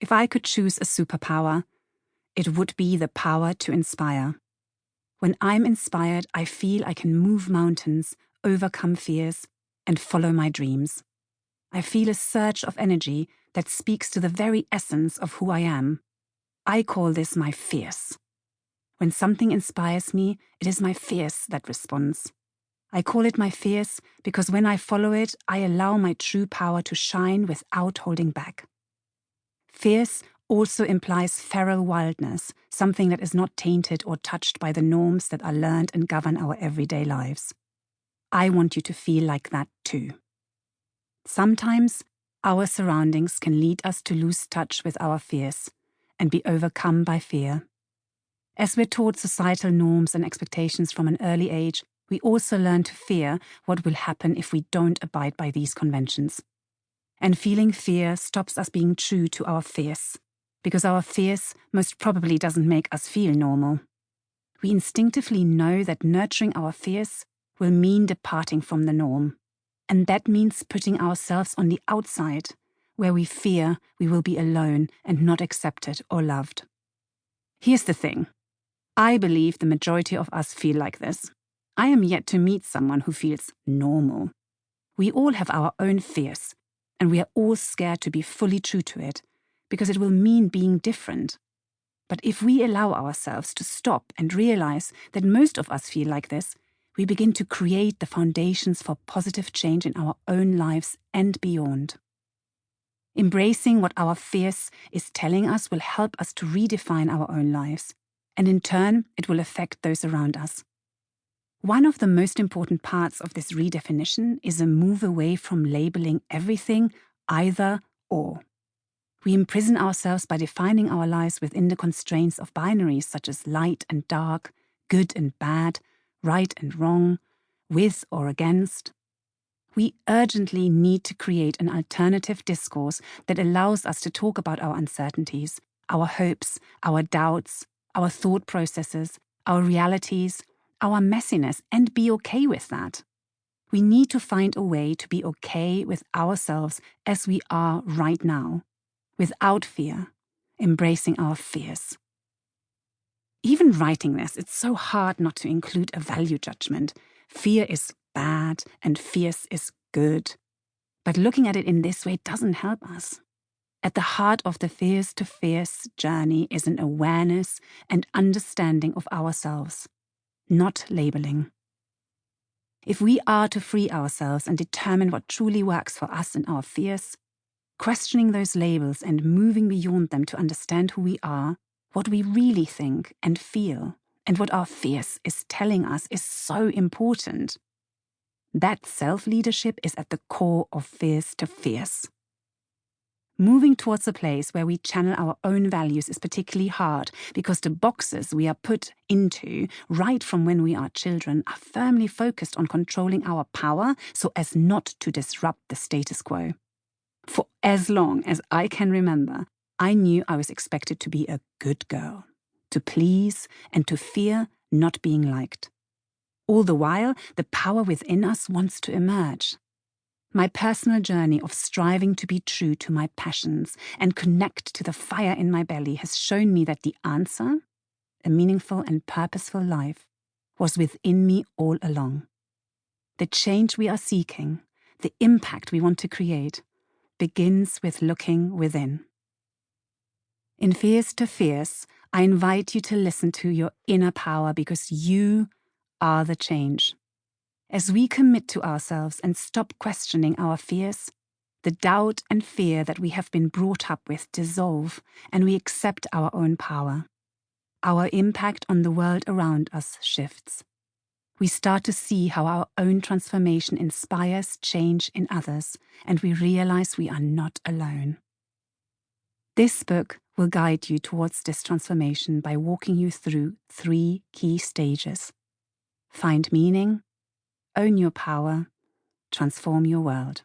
If I could choose a superpower, it would be the power to inspire. When I'm inspired, I feel I can move mountains, overcome fears, and follow my dreams. I feel a surge of energy that speaks to the very essence of who I am. I call this my fierce. When something inspires me, it is my fierce that responds. I call it my fierce because when I follow it, I allow my true power to shine without holding back. Fierce also implies feral wildness, something that is not tainted or touched by the norms that are learned and govern our everyday lives. I want you to feel like that too. Sometimes, our surroundings can lead us to lose touch with our fears and be overcome by fear. As we're taught societal norms and expectations from an early age, we also learn to fear what will happen if we don't abide by these conventions. And feeling fear stops us being true to our fears, because our fears most probably doesn't make us feel normal. We instinctively know that nurturing our fears will mean departing from the norm, and that means putting ourselves on the outside, where we fear we will be alone and not accepted or loved. Here's the thing. I believe the majority of us feel like this. I am yet to meet someone who feels normal. We all have our own fears, and we are all scared to be fully true to it, because it will mean being different. But if we allow ourselves to stop and realize that most of us feel like this, we begin to create the foundations for positive change in our own lives and beyond. Embracing what our fears is telling us will help us to redefine our own lives, and in turn, it will affect those around us. One of the most important parts of this redefinition is a move away from labeling everything either or. We imprison ourselves by defining our lives within the constraints of binaries such as light and dark, good and bad, right and wrong, with or against. We urgently need to create an alternative discourse that allows us to talk about our uncertainties, our hopes, our doubts, our thought processes, our realities, our messiness, and be okay with that. We need to find a way to be okay with ourselves as we are right now, without fear, embracing our fears. Even writing this, it's so hard not to include a value judgment. Fear is bad and fierce is good. But looking at it in this way doesn't help us. At the heart of the fierce to fierce journey is an awareness and understanding of ourselves, not labeling. If we are to free ourselves and determine what truly works for us and our fears, questioning those labels and moving beyond them to understand who we are, what we really think and feel, and what our fierce is telling us is so important. That self-leadership is at the core of fierce to fierce. Moving towards a place where we channel our own values is particularly hard because the boxes we are put into right from when we are children are firmly focused on controlling our power so as not to disrupt the status quo. For as long as I can remember, I knew I was expected to be a good girl, to please and to fear not being liked. All the while, the power within us wants to emerge. My personal journey of striving to be true to my passions and connect to the fire in my belly has shown me that the answer, a meaningful and purposeful life, was within me all along. The change we are seeking, the impact we want to create, begins with looking within. In Fierce to Fierce, I invite you to listen to your inner power because you are the change. As we commit to ourselves and stop questioning our fears, the doubt and fear that we have been brought up with dissolve and we accept our own power. Our impact on the world around us shifts. We start to see how our own transformation inspires change in others, and we realize we are not alone. This book will guide you towards this transformation by walking you through 3 key stages. Find meaning, own your power, transform your world.